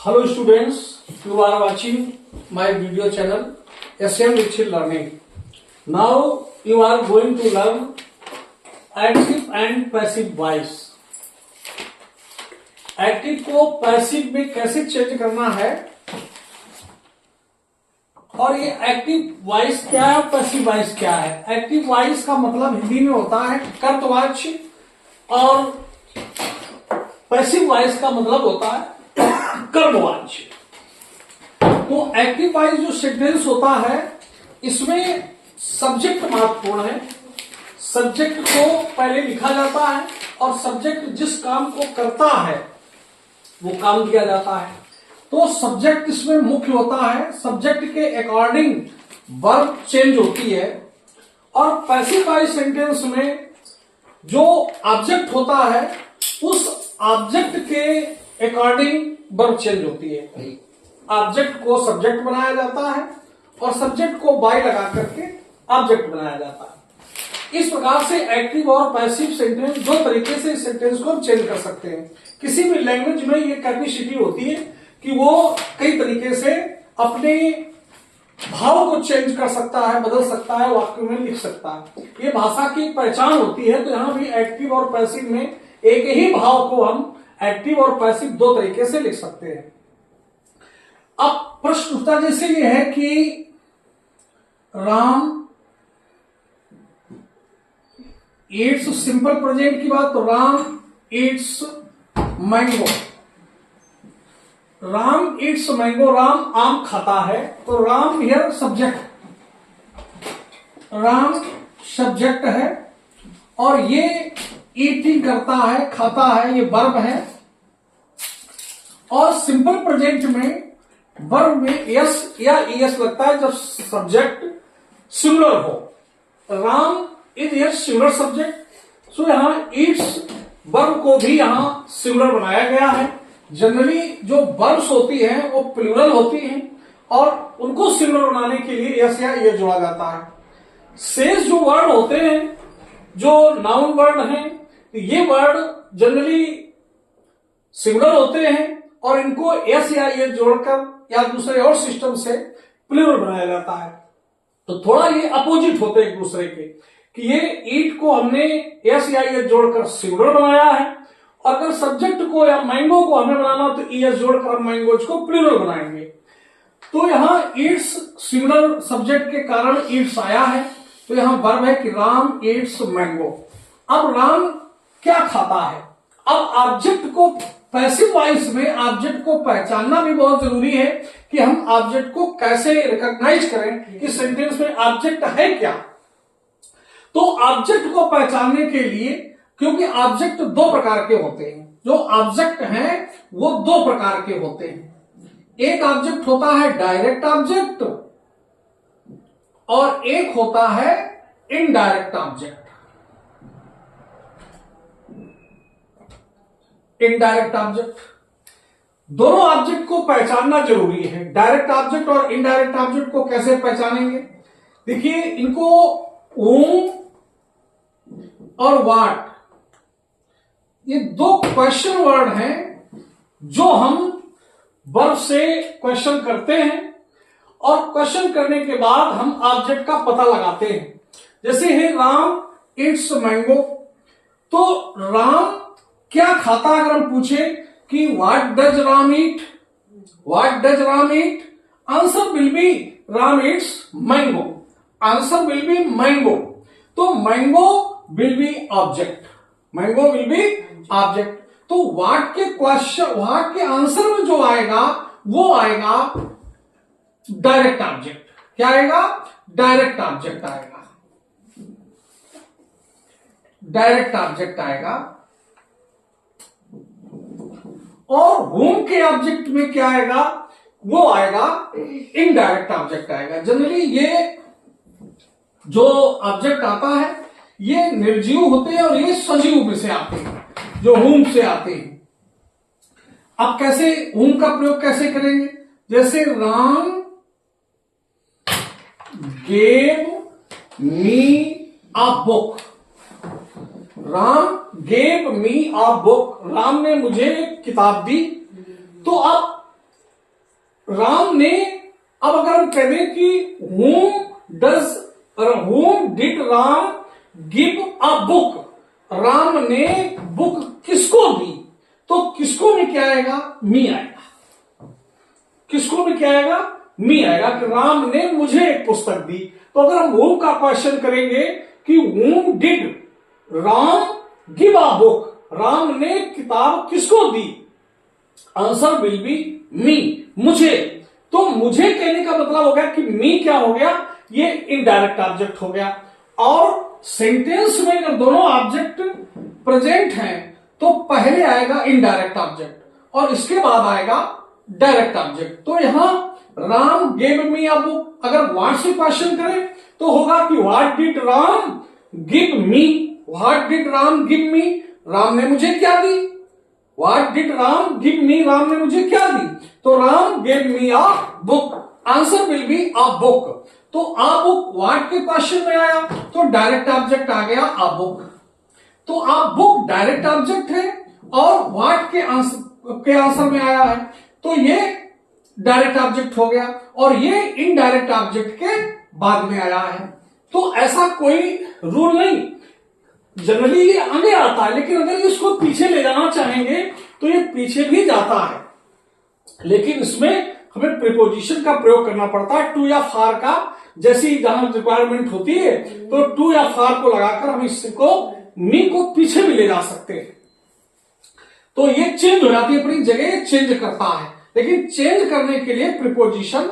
Hello students, you are watching my video channel SM Richard Learning. Now you are going to learn active and passive voice. Active को passive में कैसे change करना है और ये active voice क्या है और पैसिव वॉइस क्या है। एक्टिव वॉइस का मतलब हिंदी में होता है कर्तवाच्य और पैसिव वॉइस का मतलब होता है कर्मवाच्य। तो एक्टिव वॉइस जो सेंटेंस होता है इसमें सब्जेक्ट महत्वपूर्ण है। सब्जेक्ट को पहले लिखा जाता है और सब्जेक्ट जिस काम को करता है वो काम किया जाता है। तो सब्जेक्ट इसमें मुख्य होता है, सब्जेक्ट के अकॉर्डिंग वर्ब चेंज होती है। और पैसिव वॉइस सेंटेंस में जो ऑब्जेक्ट होता है उस ऑब्जेक्ट के अकॉर्डिंग वर्ब चेंज होती है। ऑब्जेक्ट को सब्जेक्ट बनाया जाता है और सब्जेक्ट को बाय लगा करके ऑब्जेक्ट बनाया जाता है। इस प्रकार से एक्टिव और पैसिव सेंटेंस दो तरीके से इस सेंटेंस को हम चेंज कर सकते हैं। किसी भी लैंग्वेज में ये कैपेसिटी होती है कि वो कई तरीके से अपने भाव को चेंज कर सकता है, बदल सकता है, वाक्य में लिख सकता है। ये भाषा की पहचान होती है। तो यहां भी एक्टिव और पैसिव में एक ही भाव को हम एक्टिव और पैसिव दो तरीके से लिख सकते हैं। अब प्रश्न उठता जैसे ये है कि राम ईट्स, सिंपल प्रेजेंट की बात, तो Ram eats mango. Ram eats mango, Ram आम खाता है। तो Ram here subject, Ram subject है और ये ईटिंग करता है, खाता है, ये वर्ब है। और सिंपल प्रेजेंट में वर्ब में यस या ईएस लगता है जब सब्जेक्ट सिंगुलर हो। Ram is here singular subject. So यहां ईट्स वर्ब को भी यहां सिंगुलर बनाया गया है। जनरली जो वर्ब्स होती हैं वो प्लूरल होती हैं और उनको सिंगुलर बनाने के लिए यस या ईएस जोड़ा जाता है। शेष जो वर्ड होते हैं, जो नाउन वर्ड हैं, ये वर्ड जनरली सिंगुलर होते हैं और इनको एस या ईएस जोड़कर या दूसरे और सिस्टम से प्लूरल बनाया जाता है। तो थोड़ा ये अपोजिट होते हैं एक दूसरे के, कि ये ईट को हमने एस या ईएस जोड़कर सिंगुलर बनाया है और अगर सब्जेक्ट को या मैंगो को हमें बनाना तो ईएस जोड़कर हम मैंगोज को प्लूरल बनाएंगे। तो यहां ईट्स सिंगुलर सब्जेक्ट के कारण ईट्स आया है। तो यहां वर्ब है कि राम ईट्स मैंगो। अब राम क्या खाता है। अब ऑब्जेक्ट को पैसिव वॉइस में ऑब्जेक्ट को पहचानना भी बहुत जरूरी है कि हम ऑब्जेक्ट को कैसे रिकॉग्नाइज करें कि सेंटेंस में ऑब्जेक्ट है क्या। तो ऑब्जेक्ट को पहचानने के लिए, क्योंकि ऑब्जेक्ट दो प्रकार के होते हैं, जो ऑब्जेक्ट हैं वो दो प्रकार के होते हैं। एक ऑब्जेक्ट होता है डायरेक्ट ऑब्जेक्ट और एक होता है इनडायरेक्ट ऑब्जेक्ट। इनडायरेक्ट ऑब्जेक्ट, दोनों ऑब्जेक्ट को पहचानना जरूरी है। डायरेक्ट ऑब्जेक्ट और इनडायरेक्ट ऑब्जेक्ट को कैसे पहचानेंगे। देखिए, इनको whom और व्हाट, ये दो क्वेश्चन वर्ड हैं जो हम वर्ब से क्वेश्चन करते हैं और क्वेश्चन करने के बाद हम ऑब्जेक्ट का पता लगाते हैं। जैसे है राम ईट्स मैंगो, तो राम क्या खाता, अगर हम पूछे कि what does Ram eat, what does Ram eat, answer will be Ram eats mango. Answer will be mango. तो mango will be object, mango will be object. तो व्हाट के क्वेश्चन, व्हाट के आंसर में जो आएगा वो आएगा डायरेक्ट ऑब्जेक्ट। क्या आएगा, डायरेक्ट ऑब्जेक्ट आएगा, डायरेक्ट ऑब्जेक्ट आएगा। और होम के ऑब्जेक्ट में क्या आएगा, वो आएगा इनडायरेक्ट ऑब्जेक्ट आएगा। जनरली ये जो ऑब्जेक्ट आता है ये निर्जीव होते हैं और ये सजीव में से आते हैं, जो होम से आते हैं। अब कैसे होम का प्रयोग कैसे करेंगे। जैसे Ram gave me a book, Ram gave me a book, Ram ने मुझे एक किताब दी। तो अब राम ने, अब अगर हम कह दें कि whom did Ram give a book, Ram ने बुक किसको दी, तो किसको में क्या आएगा, मी आएगा। किसको में क्या आएगा, मी आएगा कि राम ने मुझे एक पुस्तक दी। तो अगर हम whom का क्वेश्चन करेंगे कि whom did Ram give a book, Ram ने किताब किसको दी, आंसर विल बी मी, मुझे। तो मुझे कहने का मतलब हो गया कि मी क्या हो गया, ये इनडायरेक्ट ऑब्जेक्ट हो गया। और सेंटेंस में अगर दोनों ऑब्जेक्ट प्रेजेंट हैं तो पहले आएगा इनडायरेक्ट ऑब्जेक्ट और इसके बाद आएगा डायरेक्ट ऑब्जेक्ट। तो यहां Ram gave me a book, अगर व्हाट से क्वेश्चन करें तो होगा कि what did Ram give me, what did Ram give me, Ram ने मुझे क्या दी, what did Ram give me, Ram ने मुझे क्या दी, तो Ram gave me a book, answer will be a book. तो अ बुक व्हाट के क्वेश्चन में आया तो डायरेक्ट ऑब्जेक्ट आ गया अ बुक। तो अ बुक डायरेक्ट ऑब्जेक्ट है और व्हाट के आंसर में आया है तो ये डायरेक्ट ऑब्जेक्ट हो गया और ये इनडायरेक्ट ऑब्जेक्ट के बाद में आया है। तो ऐसा कोई रूल नहीं, जनरली ये आगे आता है, लेकिन अगर इसको पीछे ले जाना चाहेंगे तो ये पीछे भी जाता है, लेकिन इसमें हमें प्रीपोजिशन का प्रयोग करना पड़ता है, टू या फार का। जैसी जहां रिक्वायरमेंट होती है तो टू या फार को लगाकर हम इसको मी को पीछे भी ले जा सकते हैं। तो ये चेंज हो जाती है, अपनी जगह चेंज करता है, लेकिन चेंज करने के लिए प्रीपोजिशन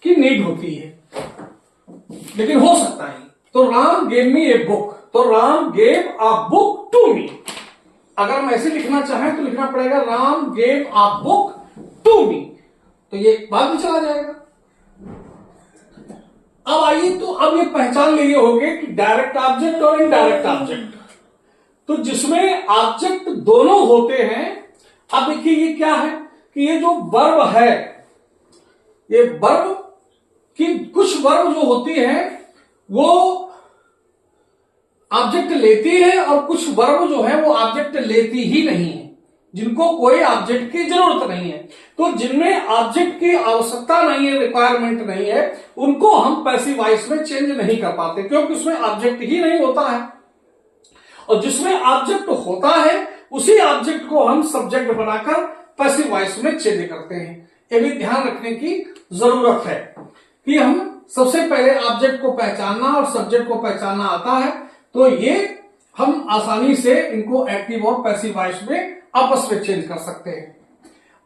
की नीड होती है, लेकिन हो सकता है। तो Ram gave me a book, तो Ram gave a book to me. अगर हम ऐसे लिखना चाहें तो लिखना पड़ेगा Ram gave a book to me, तो ये बाद में चला जाएगा। अब आइए, तो अब ये पहचान लिए होंगे कि डायरेक्ट ऑब्जेक्ट और इनडायरेक्ट ऑब्जेक्ट, तो जिसमें ऑब्जेक्ट दोनों होते हैं। अब देखिए ये क्या है कि ये जो वर्ब है, ये वर्ब की कुछ वर्ब जो होती है वो ऑब्जेक्ट लेती है और कुछ वर्ब जो है वो ऑब्जेक्ट लेती ही नहीं है, जिनको कोई ऑब्जेक्ट की जरूरत नहीं है। तो जिनमें ऑब्जेक्ट की आवश्यकता नहीं है, रिक्वायरमेंट नहीं है, उनको हम पैसिव वॉइस में चेंज नहीं कर पाते, क्योंकि उसमें ऑब्जेक्ट ही नहीं होता है। और जिसमें ऑब्जेक्ट होता है उसी ऑब्जेक्ट को हम सब्जेक्ट बनाकर पैसिव वॉइस में चेंज करते हैं। ये भी ध्यान रखने की जरूरत है कि हम सबसे पहले ऑब्जेक्ट को पहचानना और सब्जेक्ट को पहचानना आता है, तो ये हम आसानी से इनको एक्टिव और पैसिव वॉइस में आपस में चेंज कर सकते हैं।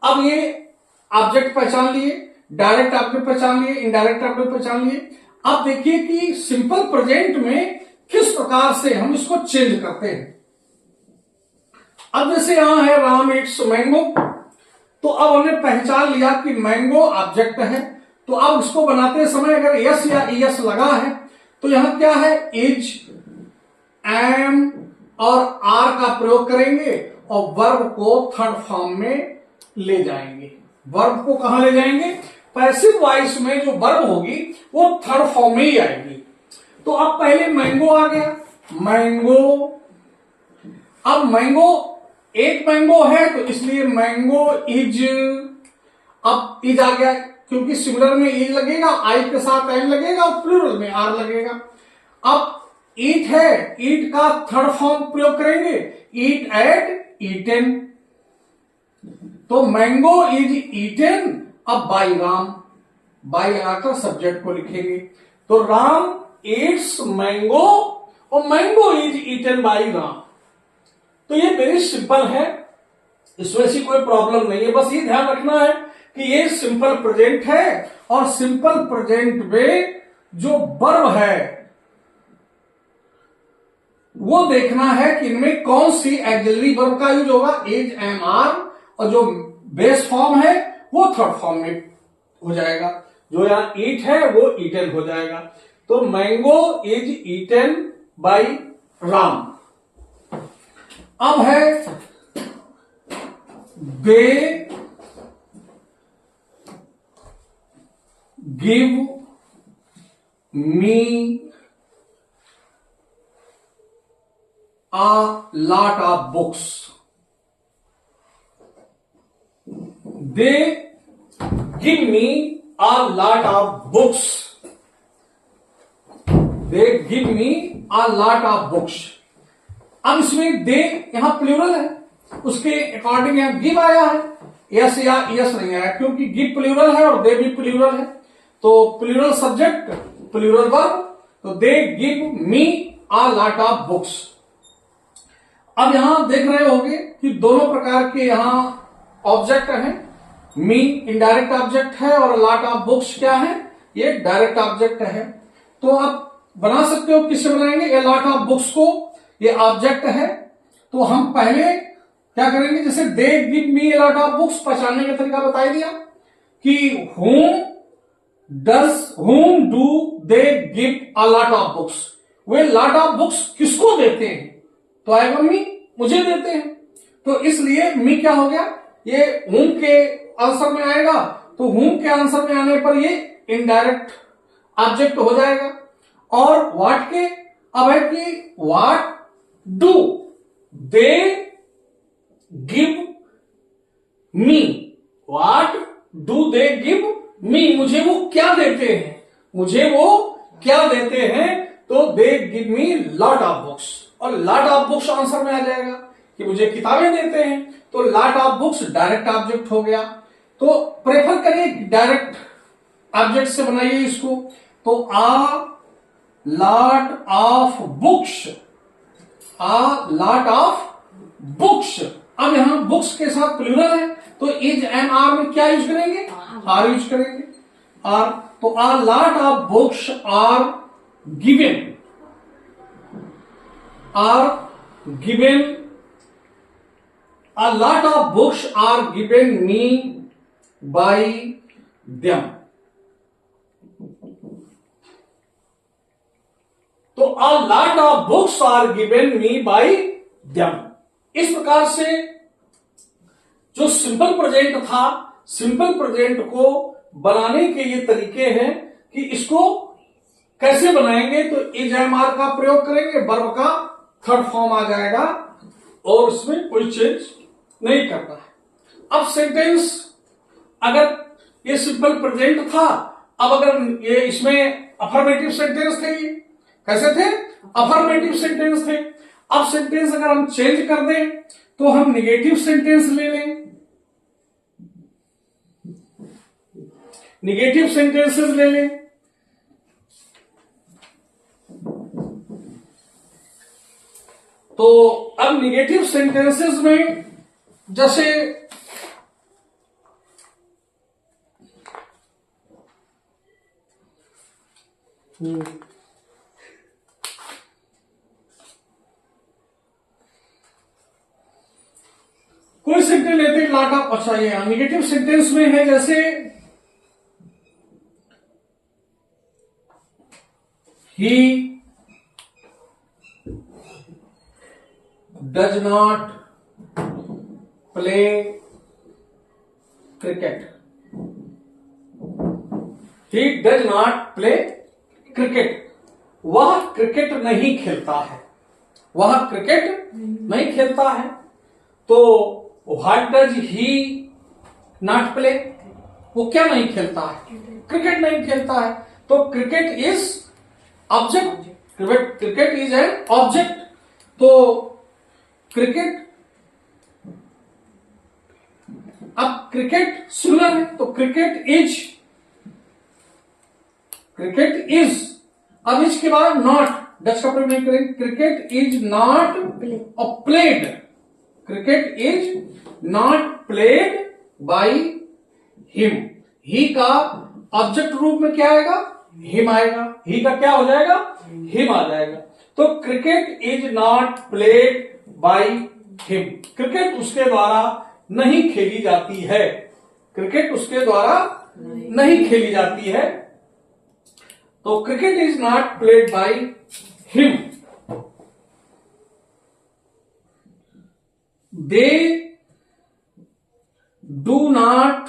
अब ये ऑब्जेक्ट पहचान लिए, डायरेक्ट ऑब्जेक्ट पहचान लिए, इनडायरेक्ट ऑब्जेक्ट पहचान लिए। अब देखिए कि सिंपल प्रेजेंट में किस प्रकार से हम इसको चेंज करते हैं। अब जैसे यहां है राम इट्स मैंगो, तो अब हमने पहचान लिया कि मैंगो ऑब्जेक्ट है। तो अब इसको बनाते समय अगर यस या ईएस लगा है तो यहां क्या है, इज, एम और आर का प्रयोग करेंगे और वर्ब को थर्ड फॉर्म में ले जाएंगे। वर्ब को कहां ले जाएंगे, पैसिव वॉइस में जो वर्ब होगी वो थर्ड फॉर्म में ही आएगी। तो अब पहले मैंगो आ गया, मैंगो। अब मैंगो एक मैंगो है तो इसलिए मैंगो इज, अब इज आ गया क्योंकि सिंगुलर में इज लगेगा, आई के साथ एम लगेगा और प्लूरल में आर लगेगा। अब ईट है, ईट का थर्ड फॉर्म प्रयोग करेंगे, ईट एट ईटेन। तो मैंगो इज ईटेन अब बाई राम, बाई लगाकर सब्जेक्ट को लिखेंगे। तो राम ईट्स मैंगो और mango is eaten by Ram. तो ये वेरी सिंपल है, इसमें से कोई प्रॉब्लम नहीं है। बस ये ध्यान रखना है कि ये सिंपल प्रेजेंट है और सिंपल प्रेजेंट में जो वर्ब है वो देखना है कि इनमें कौन सी ऑक्सिलरी वर्ब का यूज होगा, इज, एम, आर, और जो बेस फॉर्म है वो थर्ड फॉर्म में हो जाएगा। जो यहां ईट है वो ईटन हो जाएगा। तो mango is eaten by Ram. अब है they give me a lot of books. They give me a lot of books, they give me a lot of books. अब इसमें दे यहां प्लूरल है, उसके अकॉर्डिंग यहां गिव आया है, यस या यस नहीं आया, क्योंकि गिव प्लूरल है और दे भी प्लूरल है। तो प्लूरल सब्जेक्ट प्लूरल वर्ब, तो दे give me a lot of books. अब यहां देख रहे होंगे कि दोनों प्रकार के यहां ऑब्जेक्ट हैं। मी इनडायरेक्ट ऑब्जेक्ट है और लॉट ऑफ बुक्स क्या है, ये डायरेक्ट ऑब्जेक्ट है। तो आप बना सकते हो, किससे बनाएंगे, ये लॉट ऑफ बुक्स को, ये ऑब्जेक्ट है। तो हम पहले क्या करेंगे, जैसे दे give me lot of books, पहचानने का तरीका बता दिया कि whom do they give a lot of books, way lot of books किसको देते हैं, तो आएगा मी, मुझे देते हैं। तो इसलिए मी क्या हो गया, ये whom के आंसर में आएगा, तो whom के आंसर में आने पर ये इनडायरेक्ट ऑब्जेक्ट हो जाएगा। और व्हाट के अब है कि what do they give me, what do they give मी, मुझे वो क्या देते हैं, मुझे वो क्या देते हैं, तो दे give me lot of books, और लॉट ऑफ बुक्स आंसर में आ जाएगा कि मुझे किताबें देते हैं। तो lot of books direct object हो गया। तो प्रेफर करिए डायरेक्ट ऑब्जेक्ट से बनाइए इसको। तो a lot of books, a lot of books. अब यहां बुक्स के साथ प्लूरल है, तो इज एंड आर में क्या यूज करेंगे, आर यूज करेंगे, आर। तो a lot of books are given, are given, a lot of books are given me by them। तो a lot of books are given me by them। इस प्रकार से जो सिंपल प्रेजेंट था, simple present को बनाने के ये तरीके हैं कि इसको कैसे बनाएंगे। तो इज एम आर का प्रयोग करेंगे, वर्ब का थर्ड फॉर्म आ जाएगा और इसमें कोई चेंज नहीं करना है। अब सेंटेंस, अगर ये सिंपल प्रेजेंट था, अब अगर ये इसमें अफर्मेटिव सेंटेंस थे, ये कैसे थे, अफर्मेटिव सेंटेंस थे। अब सेंटेंस अगर हम चेंज कर दें तो हम निगेटिव सेंटेंस ले लें, निगेटिव सेंटेंसेस ले लें। तो अब निगेटिव सेंटेंसेस में जैसे कोई सेंटेंस लेते हैं लॉट ऑफ, अच्छा ये निगेटिव सेंटेंस में है, जैसे he does not play cricket, he does not play cricket, वह क्रिकेट नहीं खेलता है, वह क्रिकेट नहीं खेलता है। तो what does he not play, वो क्या नहीं खेलता है, क्रिकेट नहीं खेलता है। तो cricket is object, cricket is an object. तो क्रिकेट, अब क्रिकेट सिंगुलर है, तो क्रिकेट इज, क्रिकेट इज, अब इसके बाद नॉट, डच का प्रयोग नहीं करेंगे, cricket is not played, cricket is not played by him. He का ऑब्जेक्ट रूप में क्या आएगा, हिम आएगा, ही का क्या हो जाएगा, हिम आ जाएगा। तो cricket is not played by him, cricket उसके द्वारा नहीं खेली जाती है, क्रिकेट उसके द्वारा नहीं खेली जाती है। तो cricket is not played by him. They do not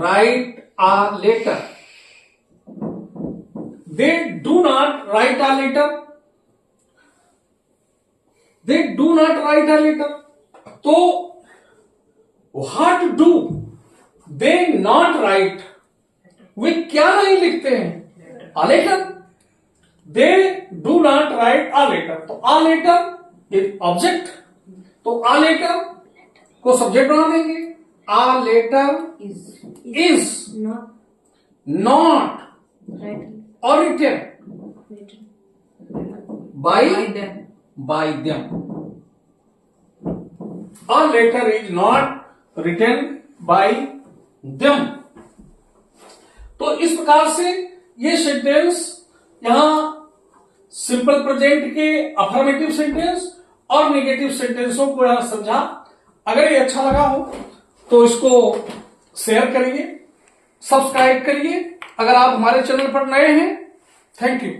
right a letter, they do not write a letter, they do not write a letter। तो what do they not write, वे क्या नहीं लिखते हैं, a letter. They do not write a letter, तो a letter is object, तो a letter को subject बना देंगे। A letter is not or written by them. A letter is not written by them. तो इस प्रकार से ये सेंटेंस यहां सिंपल प्रेजेंट के अफर्मेटिव सेंटेंस और नेगेटिव सेंटेंसों को यहां समझा। अगर ये अच्छा लगा हो तो इसको शेयर करिए, सब्सक्राइब करिए। अगर आप हमारे चैनल पर नए हैं, थैंक यू।